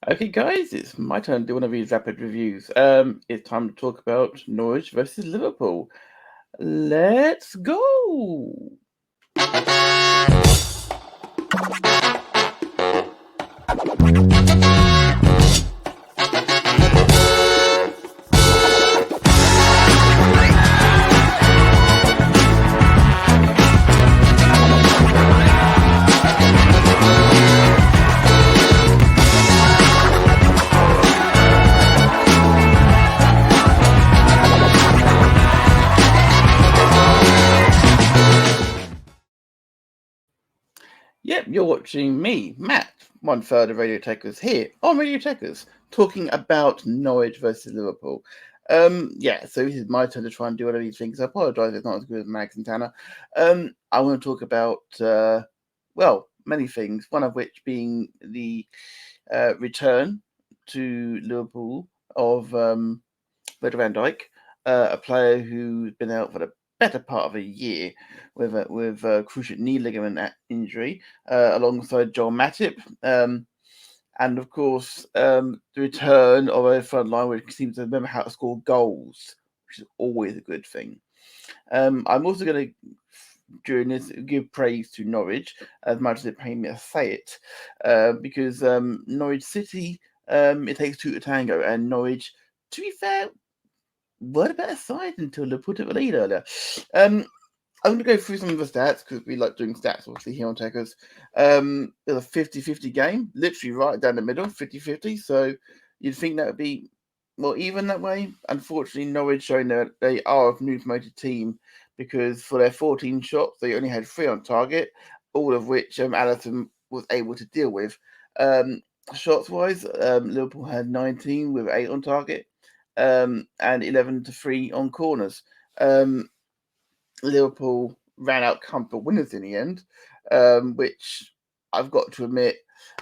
Okay, guys, it's my turn to do one of these rapid reviews. It's time to talk about Norwich versus Liverpool. Let's go. Yep, you're watching me, Matt, one third of Radio Tekkers here on Radio Tekkers, talking about Norwich versus Liverpool. So this is my turn to try and do one of these things. I apologise, it's not as good as Max and Tanner. I want to talk about many things. One of which being the return to Liverpool of Virgil van Dijk, a player who's been out for the better part of a year with a cruciate knee ligament injury, alongside Joel Matip. And of course, the return of a front line which seems to remember how to score goals, which is always a good thing. I'm also going to, during this, give praise to Norwich, as much as it pains me to say it, because Norwich City, it takes two to tango, and Norwich, to be fair, were the better side until they put it the lead earlier. I'm going to go through some of the stats because we like doing stats, obviously, here on Tekkers. It was a 50-50 game, literally right down the middle, 50-50. So you'd think that would be more even that way. Unfortunately, Norwich showing that they are a new promoted team because for their 14 shots, they only had 3 on target, all of which Allison was able to deal with. Shots wise, Liverpool had 19 with 8 on target, and 11 to 3 on corners. Liverpool ran out comfortable winners in the end, which I've got to admit,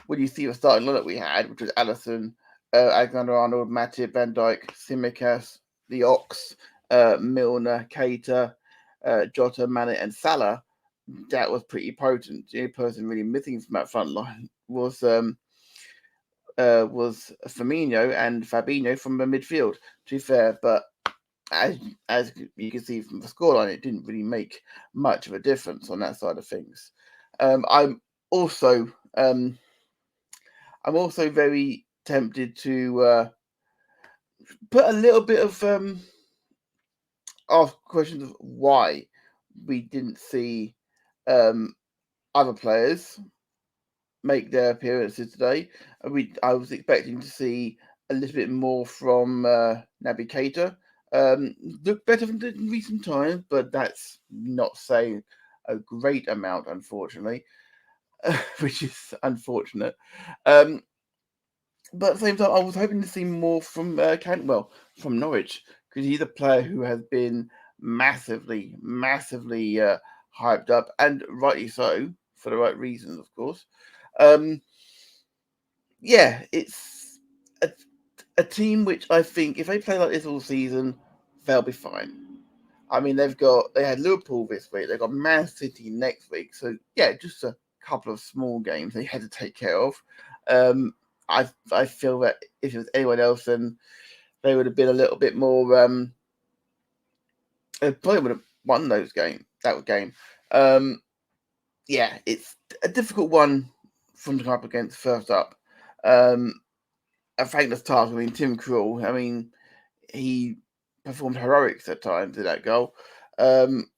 when you see the starting lineup we had, which was Allison, Alexander-Arnold, Matip, Van Dijk, Tsimikas, the Ox, Milner, Keita, Jota, Mane, and Salah, that was pretty potent. The only person really missing from that front line was Firmino and Fabinho from the midfield. To be fair, but as you can see from the scoreline, it didn't really make much of a difference on that side of things. I'm also um, I'm also very tempted to put a little bit of ask questions of why we didn't see um, other players make their appearances today. I was expecting to see a little bit more from Naby Keita. Looked better than in recent times, but that's not saying a great amount, unfortunately, which is unfortunate. Um, but at the same time, I was hoping to see more from Cantwell from Norwich because he's a player who has been massively hyped up, and rightly so for the right reasons, of course. Um, yeah, it's a team which I think if they play like this all season, they'll be fine. I mean, they had Liverpool this week, they've got Man City next week, so yeah, just a couple of small games they had to take care of. Um, I feel that if it was anyone else, then they would have been a little bit more. They probably would have won that game. Um, yeah, it's a difficult one from to come up against first up. Um, a thankless task. I mean, Tim Krul. I mean, he performed heroics at times in that goal. Um,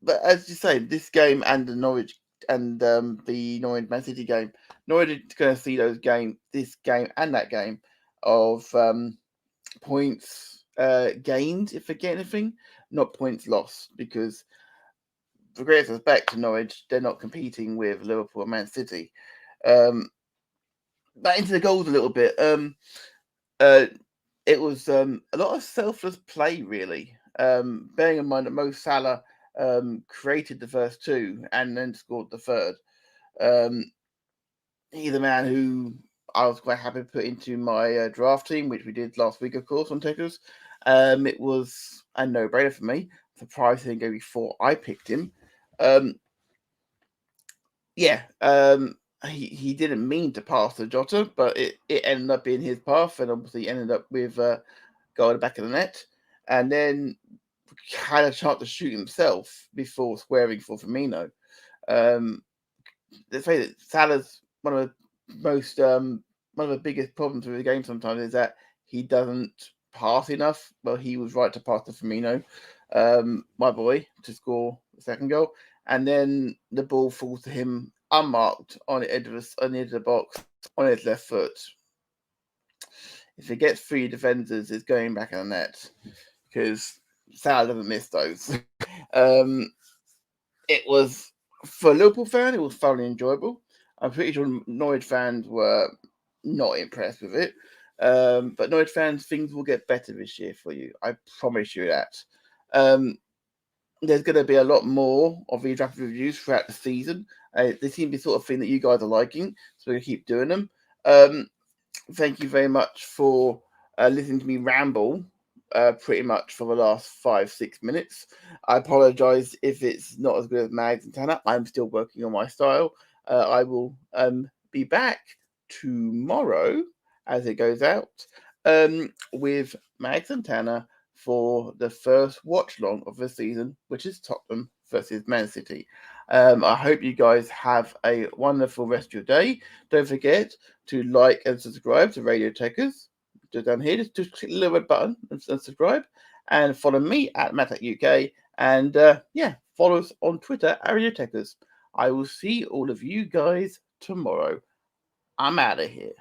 but as you say, this game and the Norwich and the Norwich Man City game, Norwich is going to see this game and that game of points gained if they get anything, not points lost, because for greatest respect to Norwich, they're not competing with Liverpool and Man City. Um, but into the goals a little bit. Uh, it was a lot of selfless play, really. Bearing in mind that Mo Salah created the first two and then scored the third. Um, he's a man who I was quite happy to put into my draft team, which we did last week, of course, on Tekkers. It was a no-brainer for me. Surprised he didn't go before I picked him. Um, yeah, he didn't mean to pass to Jota, but it ended up being his path, and obviously ended up with goal at the back of the net, and then had a chance to shoot himself before squaring for Firmino. Um, let's say that Salah's one of the most one of the biggest problems with the game sometimes is that he doesn't pass enough. Well, he was right to pass to Firmino, my boy, to score the second goal, and then the ball falls to him unmarked on the edge of the box on his left foot. If it gets three defenders, it's going back in the net because Salah doesn't miss those. um, it was, for a Liverpool fan, it was thoroughly enjoyable. I'm pretty sure Norwich fans were not impressed with it. But Norwich fans, things will get better this year for you. I promise you that. Um, there's going to be a lot more of these rapid reviews throughout the season. They seem to be the sort of thing that you guys are liking, so we're going to keep doing them. Thank you very much for listening to me ramble pretty much for the last 5-6 minutes. I apologize if it's not as good as Mags and Tanner. I'm still working on my style. I will be back tomorrow as it goes out with Mags and Tanner for the first watch long of the season, which is Tottenham versus Man City. I hope you guys have a wonderful rest of your day. Don't forget to like and subscribe to Radio Tekkers. Just down here, just click the little red button and subscribe. And follow me at MattUK. And follow us on Twitter at Radio Tekkers. I will see all of you guys tomorrow. I'm out of here.